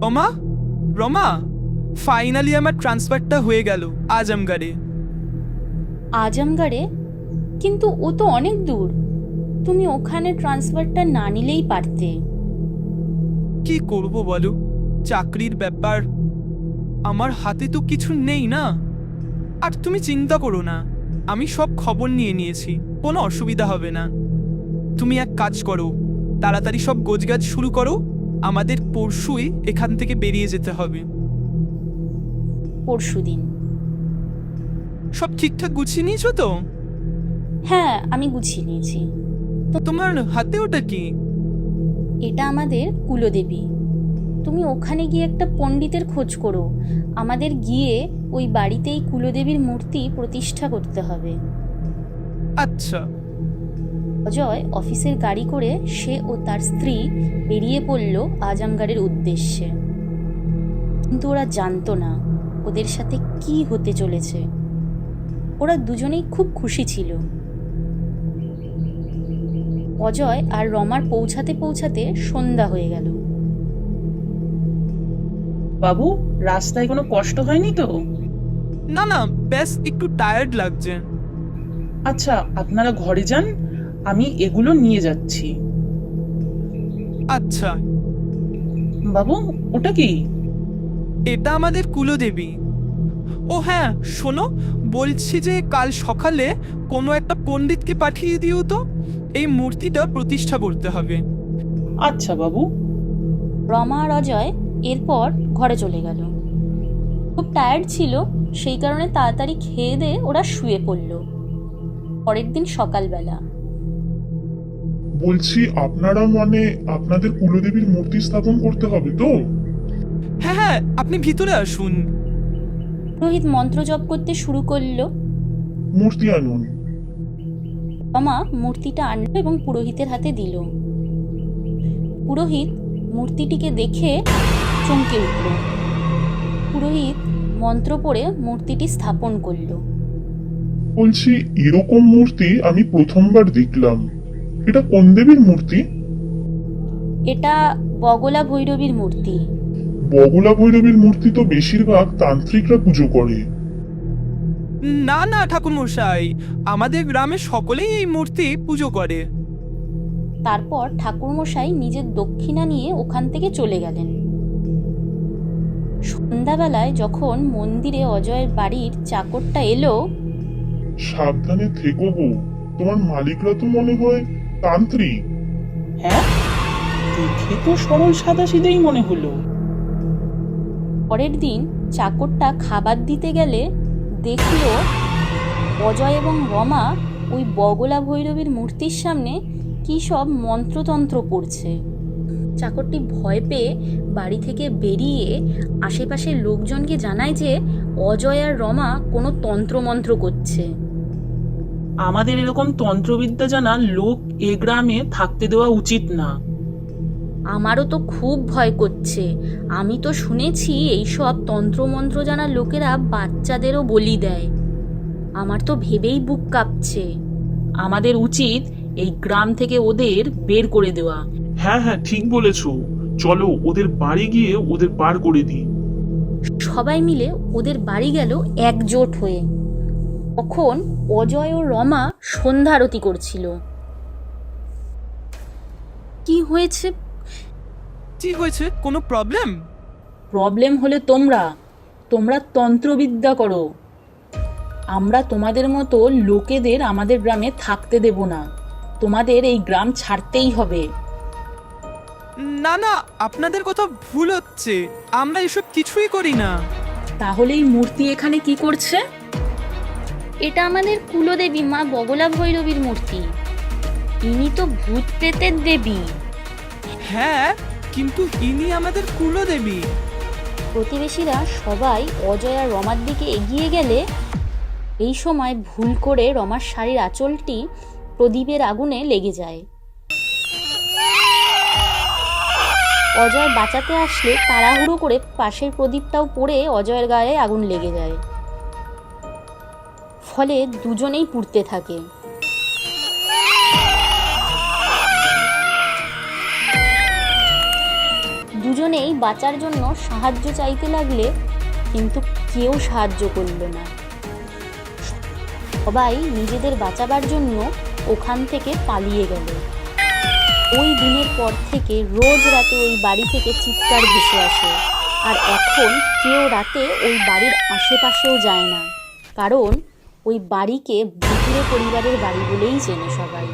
Rama, Rama, finally আমার ট্রান্সফারটা হয়ে গেল আজমগড়ে। আজমগড়ে? কিন্তু ও তো অনেক দূর। তুমি ওখানে ট্রান্সফারটা না নিলেই পারতে। কি করব বলো, চাকরির ব্যাপার, আমার হাতে তো কিছু নেই না। আর তুমি চিন্তা করো না, আমি সব খবর নিয়ে নিয়েছি, কোনো অসুবিধা হবে না। তুমি এক কাজ করো, তাড়াতাড়ি সব গোছগাছ শুরু করো, আমাদের পরশুই এখান থেকে বেরিয়ে যেতে হবে। পরশুদিন? সব ঠিকঠাক গুছিয়ে নিয়েছো তো? হ্যাঁ, আমি গুছিয়ে নিয়েছি। তোমার হাতে ওটা কি? এটা আমাদের কুলদেবী। তুমি ওখানে গিয়ে একটা পণ্ডিতের খোঁজ করো। আমাদের গিয়ে ওই বাড়িতেই কুলদেবীর মূর্তি প্রতিষ্ঠা করতে হবে। আচ্ছা। অজয় অফিসের গাড়ি করে সে ও তার স্ত্রী বেরিয়ে পড়ল আজমগড়ের উদ্দেশ্যে। কিন্তু ওরা জানতো না ওদের সাথে কি হতে চলেছে। ওরা দুজনেই খুব খুশি ছিল। অজয় আর রমার পৌঁছাতে পৌঁছাতে সন্ধ্যা হয়ে গেল। বাবু, রাস্তায় কোনো কষ্ট হয়নি তো? না না, ব্যাস একটু টায়ার্ড লাগছে। আচ্ছা, আপনারা ঘরে যান, আমি এগুলো নিয়ে যাচ্ছি। আচ্ছা। বাবু, ওটা কি? এটা আমাদের কুলদেবী। ও হ্যাঁ, শোনো, বলছি যে কাল সকালে কোনো একটা পণ্ডিতকে পাঠিয়ে দিও তো, এই মূর্তিটা প্রতিষ্ঠা করতে হবে। আচ্ছা বাবু। রমা আর অজয় এরপর ঘরে চলে গেল। খুব টায়ার্ড ছিল, সেই কারণে তাড়াতাড়ি খেয়ে দিয়ে ওরা শুয়ে পড়ল। পরের দিন সকালবেলা বলছি, আপনারা মানে আপনাদের কুলদেবীর মূর্তি স্থাপন করতে হবে তো? হ্যাঁ হ্যাঁ, আপনি ভিতরে আসুন। পুরোহিত মন্ত্র জপ করতে শুরু করলো। মূর্তি আনুন। রমা মূর্তিটা আনলো এবং পুরোহিতের হাতে দিল। পুরোহিত মূর্তিটিকে দেখে চমকে উঠল। পুরোহিত মন্ত্র পড়ে মূর্তিটি স্থাপন করলো। বলছি, এরকম মূর্তি আমি প্রথমবার দেখলাম। এটা কোন দেবীর মূর্তি? এটা বগলা ভৈরবীর মূর্তি। বগলা ভৈরবীর মূর্তি তো বেশিরভাগ তান্ত্রিকরা পুজো করে। না না ঠাকুরমশাই, আমাদের গ্রামে সকলেই এই মূর্তি পুজো করে। তারপর ঠাকুরমশাই নিজের দক্ষিণা নিয়ে ওখান থেকে চলে গেলেন। সন্ধ্যাবেলায় যখন মন্দিরে অজয়ের বাড়ির চাকরটা এলো, সাবধানে থেকো গো, তোমার মালিকরা তো মনে হয় তান্ত্রিক। হ্যাঁ, দেখে তো সরল সাদাসিধেই মনে হলো। পরের দিন চাকরটা খাবার দিতে গেলে দেখল অজয় এবং রমা ওই বগলা ভৈরবীর মূর্তির সামনে কী সব মন্ত্রতন্ত্র পড়ছে। চাকরটি ভয় পেয়ে বাড়ি থেকে বেরিয়ে আশেপাশের লোকজনকে জানায় যে অজয় আর রমা কোনো তন্ত্রমন্ত্র করছে। আমাদের এরকম তন্ত্রবিদ্যা জানা লোক এ গ্রামে থাকতে দেওয়া উচিত না। আমারও তো খুব ভয় করছে। আমি তো শুনেছি এইসব তন্ত্রমন্ত্র জানা লোকেরা বাচ্চাদেরও বলি দেয়। আমার তো ভেবেই বুক কাঁপছে। আমাদের উচিত এই গ্রাম থেকে ওদের বের করে দেওয়া। হ্যাঁ হ্যাঁ, ঠিক বলেছ। চলো ওদের বাড়ি গিয়ে ওদের বার করে দিই। সবাই মিলে ওদের বাড়ি গেল একজোট হয়ে। তখন অজয় ও রমা সন্ধ্যা আরতি করছিল। কি হয়েছে? কি হয়েছে, কোনো প্রবলেম? প্রবলেম হলে তোমরা তোমরা তন্ত্রবিদ্যা করো। আমরা তোমাদের মতো লোকেদের আমাদের গ্রামে থাকতে দেব না। তোমাদের এই গ্রাম ছাড়তেই হবে। না না, আপনাদের কথা ভুল হচ্ছে, আমরা এসব কিছুই করি না। তাহলে এই মূর্তি এখানে কি করছে? এটা আমাদের কুলদেবী মা বগলা ভৈরবীর মূর্তি। ইনি তো ভূত প্রেতের দেবী। হ্যাঁ, কিন্তু ইনি আমাদের কুলদেবী। প্রতিবেশীরা সবাই অজয় আর রমার দিকে এগিয়ে গেলে এই সময় ভুল করে রমার শাড়ির আঁচলটি প্রদীপের আগুনে লেগে যায়। অজয় বাঁচাতে আসলে তাড়াহুড়ো করে পাশের প্রদীপটাও পড়ে অজয়ের গায়ে আগুন লেগে যায়। ফলে দুজনেই পুড়তে থাকে। দুজনেই বাঁচার জন্য সাহায্য চাইতে লাগলে, কিন্তু কেউ সাহায্য করলো না। সবাই নিজেদের বাঁচাবার জন্য ওখান থেকে পালিয়ে গেল। ওই দিনের পর থেকে রোজ রাতে ওই বাড়ি থেকে চিৎকার ভেসে আসে, আর এখন কেউ রাতে ওই বাড়ির আশেপাশেও যায় না, কারণ ওই বাড়িকে ভুতুড়ে পরিবারের বাড়ি বলেই চেনে সবাই।